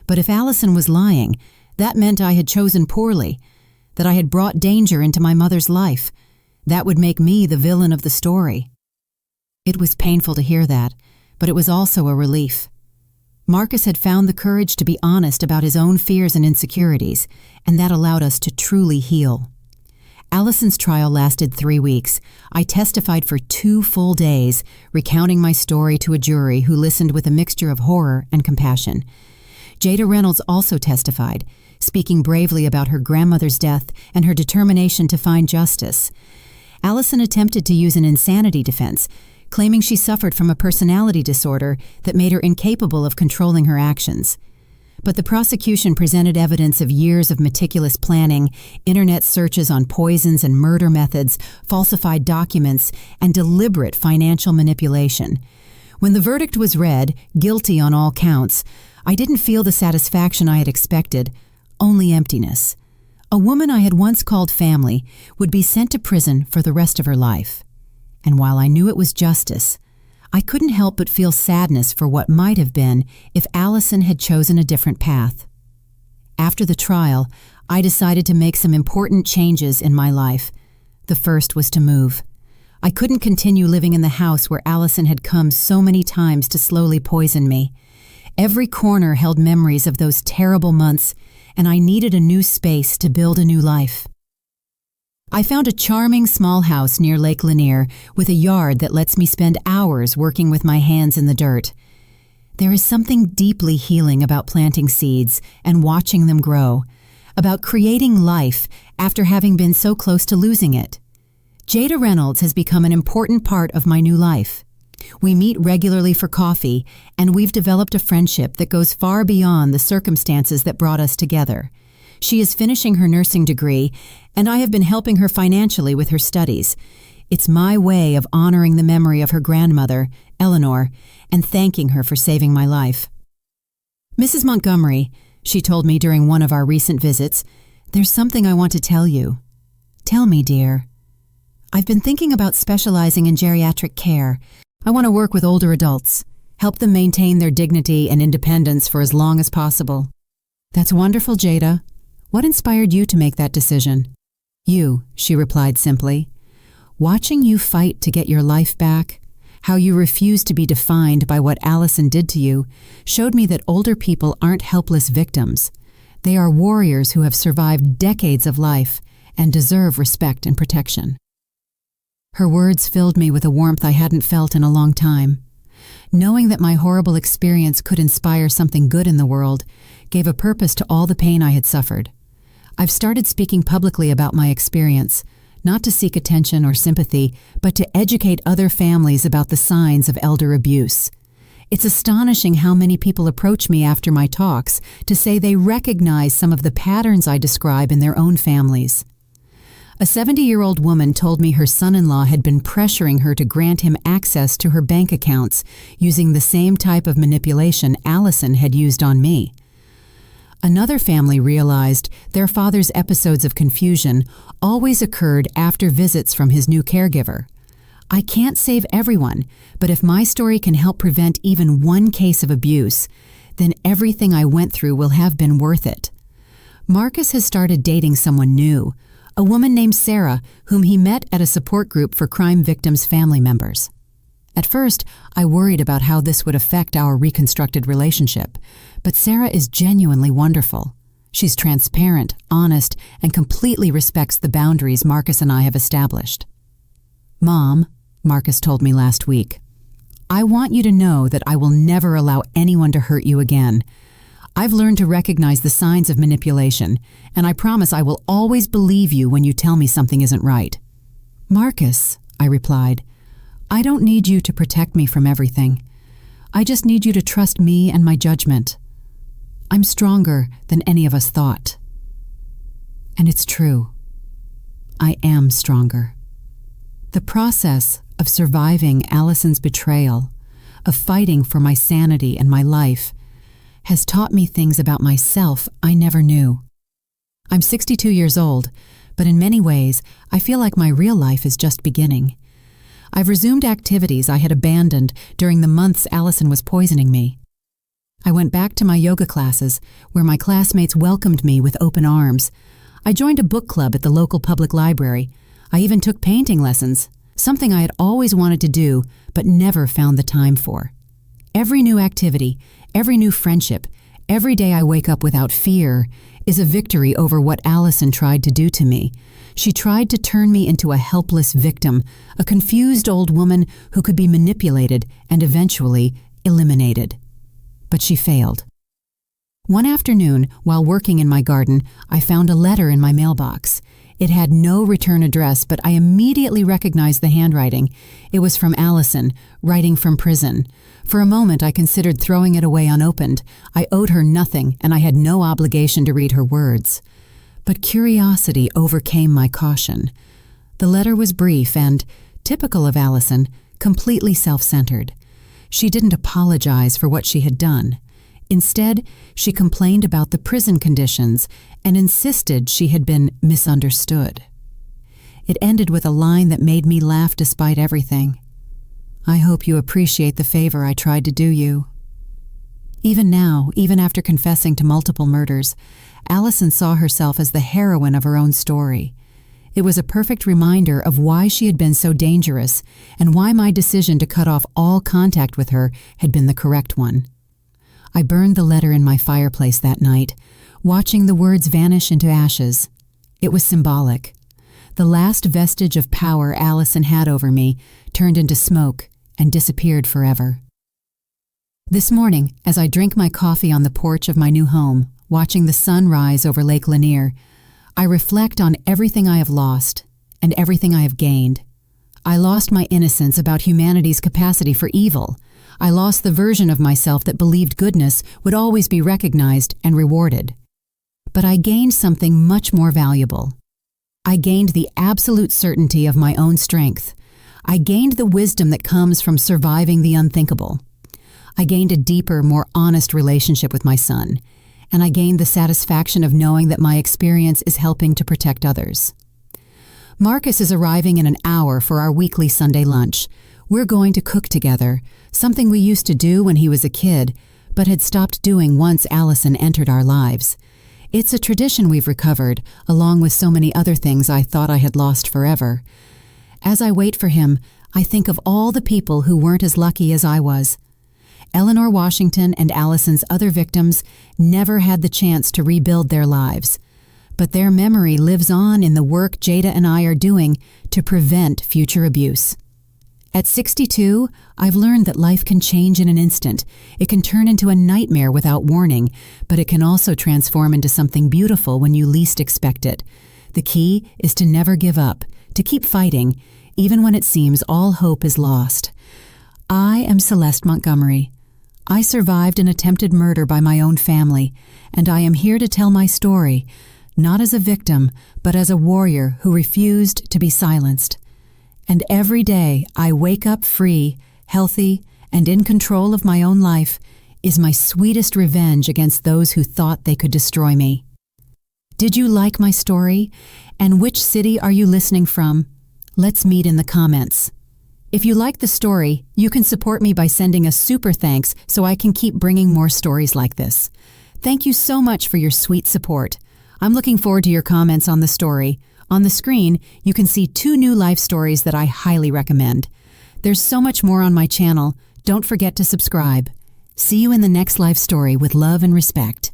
But if Allison was lying, that meant I had chosen poorly, that I had brought danger into my mother's life. That would make me the villain of the story." It was painful to hear that, but it was also a relief. Marcus had found the courage to be honest about his own fears and insecurities, and that allowed us to truly heal. Allison's trial lasted 3 weeks. I testified for 2 full days, recounting my story to a jury who listened with a mixture of horror and compassion. Jada Reynolds also testified, speaking bravely about her grandmother's death and her determination to find justice. Allison attempted to use an insanity defense, claiming she suffered from a personality disorder that made her incapable of controlling her actions. But the prosecution presented evidence of years of meticulous planning, internet searches on poisons and murder methods, falsified documents, and deliberate financial manipulation. When the verdict was read, guilty on all counts, I didn't feel the satisfaction I had expected, only emptiness. A woman I had once called family would be sent to prison for the rest of her life. And while I knew it was justice, I couldn't help but feel sadness for what might have been if Allison had chosen a different path. After the trial, I decided to make some important changes in my life. The first was to move. I couldn't continue living in the house where Allison had come so many times to slowly poison me. Every corner held memories of those terrible months, and I needed a new space to build a new life. I found a charming small house near Lake Lanier with a yard that lets me spend hours working with my hands in the dirt. There is something deeply healing about planting seeds and watching them grow, about creating life after having been so close to losing it. Jada Reynolds has become an important part of my new life. We meet regularly for coffee, and we've developed a friendship that goes far beyond the circumstances that brought us together. She is finishing her nursing degree, and I have been helping her financially with her studies. It's my way of honoring the memory of her grandmother, Eleanor, and thanking her for saving my life. "Mrs. Montgomery," she told me during one of our recent visits, "there's something I want to tell you." "Tell me, dear." "I've been thinking about specializing in geriatric care. I want to work with older adults, help them maintain their dignity and independence for as long as possible." "That's wonderful, Jada. What inspired you to make that decision?" "You," she replied simply. "Watching you fight to get your life back, how you refused to be defined by what Allison did to you, showed me that older people aren't helpless victims. They are warriors who have survived decades of life and deserve respect and protection." Her words filled me with a warmth I hadn't felt in a long time. Knowing that my horrible experience could inspire something good in the world gave a purpose to all the pain I had suffered. I've started speaking publicly about my experience, not to seek attention or sympathy, but to educate other families about the signs of elder abuse. It's astonishing how many people approach me after my talks to say they recognize some of the patterns I describe in their own families. A 70-year-old woman told me her son-in-law had been pressuring her to grant him access to her bank accounts using the same type of manipulation Allison had used on me. Another family realized their father's episodes of confusion always occurred after visits from his new caregiver. I can't save everyone, but if my story can help prevent even one case of abuse, then everything I went through will have been worth it. Marcus has started dating someone new, a woman named Sarah, whom he met at a support group for crime victims' family members. At first, I worried about how this would affect our reconstructed relationship, but Sarah is genuinely wonderful. She's transparent, honest, and completely respects the boundaries Marcus and I have established. "Mom," Marcus told me last week, "I want you to know that I will never allow anyone to hurt you again. I've learned to recognize the signs of manipulation, and I promise I will always believe you when you tell me something isn't right." "Marcus," I replied, "I don't need you to protect me from everything. I just need you to trust me and my judgment. I'm stronger than any of us thought." And it's true. I am stronger. The process of surviving Allison's betrayal, of fighting for my sanity and my life, has taught me things about myself I never knew. I'm 62 years old, but in many ways, I feel like my real life is just beginning. I've resumed activities I had abandoned during the months Allison was poisoning me. I went back to my yoga classes, where my classmates welcomed me with open arms. I joined a book club at the local public library. I even took painting lessons, something I had always wanted to do, but never found the time for. Every new activity, every new friendship, every day I wake up without fear is a victory over what Allison tried to do to me. She tried to turn me into a helpless victim, a confused old woman who could be manipulated and eventually eliminated. But she failed. One afternoon, while working in my garden, I found a letter in my mailbox. It had no return address, but I immediately recognized the handwriting. It was from Allison, writing from prison. For a moment, I considered throwing it away unopened. I owed her nothing, and I had no obligation to read her words. But curiosity overcame my caution. The letter was brief and, typical of Allison, completely self-centered. She didn't apologize for what she had done. Instead, she complained about the prison conditions and insisted she had been misunderstood. It ended with a line that made me laugh despite everything. "I hope you appreciate the favor I tried to do you." Even now, even after confessing to multiple murders, Allison saw herself as the heroine of her own story. It was a perfect reminder of why she had been so dangerous and why my decision to cut off all contact with her had been the correct one. I burned the letter in my fireplace that night, watching the words vanish into ashes. It was symbolic. The last vestige of power Allison had over me turned into smoke and disappeared forever. This morning, as I drink my coffee on the porch of my new home, watching the sun rise over Lake Lanier, I reflect on everything I have lost and everything I have gained. I lost my innocence about humanity's capacity for evil. I lost the version of myself that believed goodness would always be recognized and rewarded. But I gained something much more valuable. I gained the absolute certainty of my own strength. I gained the wisdom that comes from surviving the unthinkable. I gained a deeper, more honest relationship with my son, and I gained the satisfaction of knowing that my experience is helping to protect others. Marcus is arriving in an hour for our weekly Sunday lunch. We're going to cook together, something we used to do when he was a kid, but had stopped doing once Allison entered our lives. It's a tradition we've recovered, along with so many other things I thought I had lost forever. As I wait for him, I think of all the people who weren't as lucky as I was. Eleanor Washington and Allison's other victims never had the chance to rebuild their lives, but their memory lives on in the work Jada and I are doing to prevent future abuse. At 62, I've learned that life can change in an instant. It can turn into a nightmare without warning, but it can also transform into something beautiful when you least expect it. The key is to never give up, to keep fighting, even when it seems all hope is lost. I am Celeste Montgomery. I survived an attempted murder by my own family, and I am here to tell my story, not as a victim, but as a warrior who refused to be silenced. And every day I wake up free, healthy, and in control of my own life is my sweetest revenge against those who thought they could destroy me. Did you like my story? And which city are you listening from? Let's meet in the comments. If you like the story, you can support me by sending a super thanks so I can keep bringing more stories like this. Thank you so much for your sweet support. I'm looking forward to your comments on the story. On the screen, you can see 2 new life stories that I highly recommend. There's so much more on my channel. Don't forget to subscribe. See you in the next life story with love and respect.